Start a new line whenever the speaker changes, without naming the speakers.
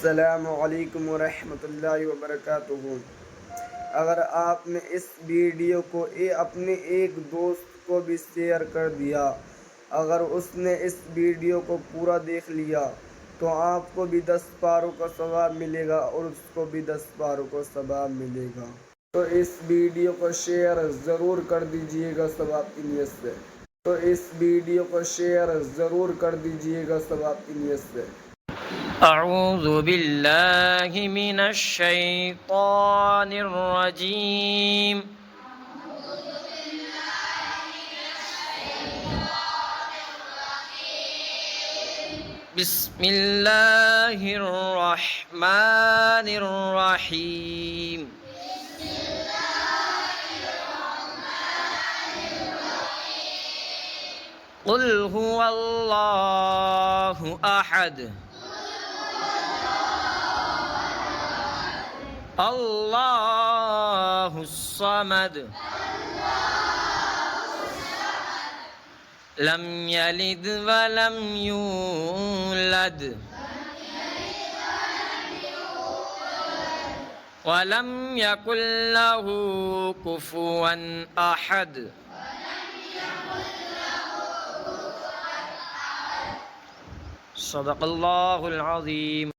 अस्सलामु अलैकुम वरहमतुल्लाहि वबरकातुहू। अगर आपने इस वीडियो को अपने एक दोस्त को भी शेयर कर दिया, अगर उसने इस वीडियो को पूरा देख लिया तो आपको भी 10 पारों का सवाब मिलेगा और उसको भी 10 पारों का सवाब मिलेगा। तो इस वीडियो को शेयर ज़रूर कर दीजिएगा सवाब की नीयत से। तो इस वीडियो को शेयर ज़रूर कर दीजिएगा सवाब की नीयत से।
أعوذ بالله من الشيطان الرجيم بسم الله الرحمن الرحيم قل هو الله أحد الله الصمد لم يلد ولم يولد ولم يكن له كفوا أحد صدق الله العظيم।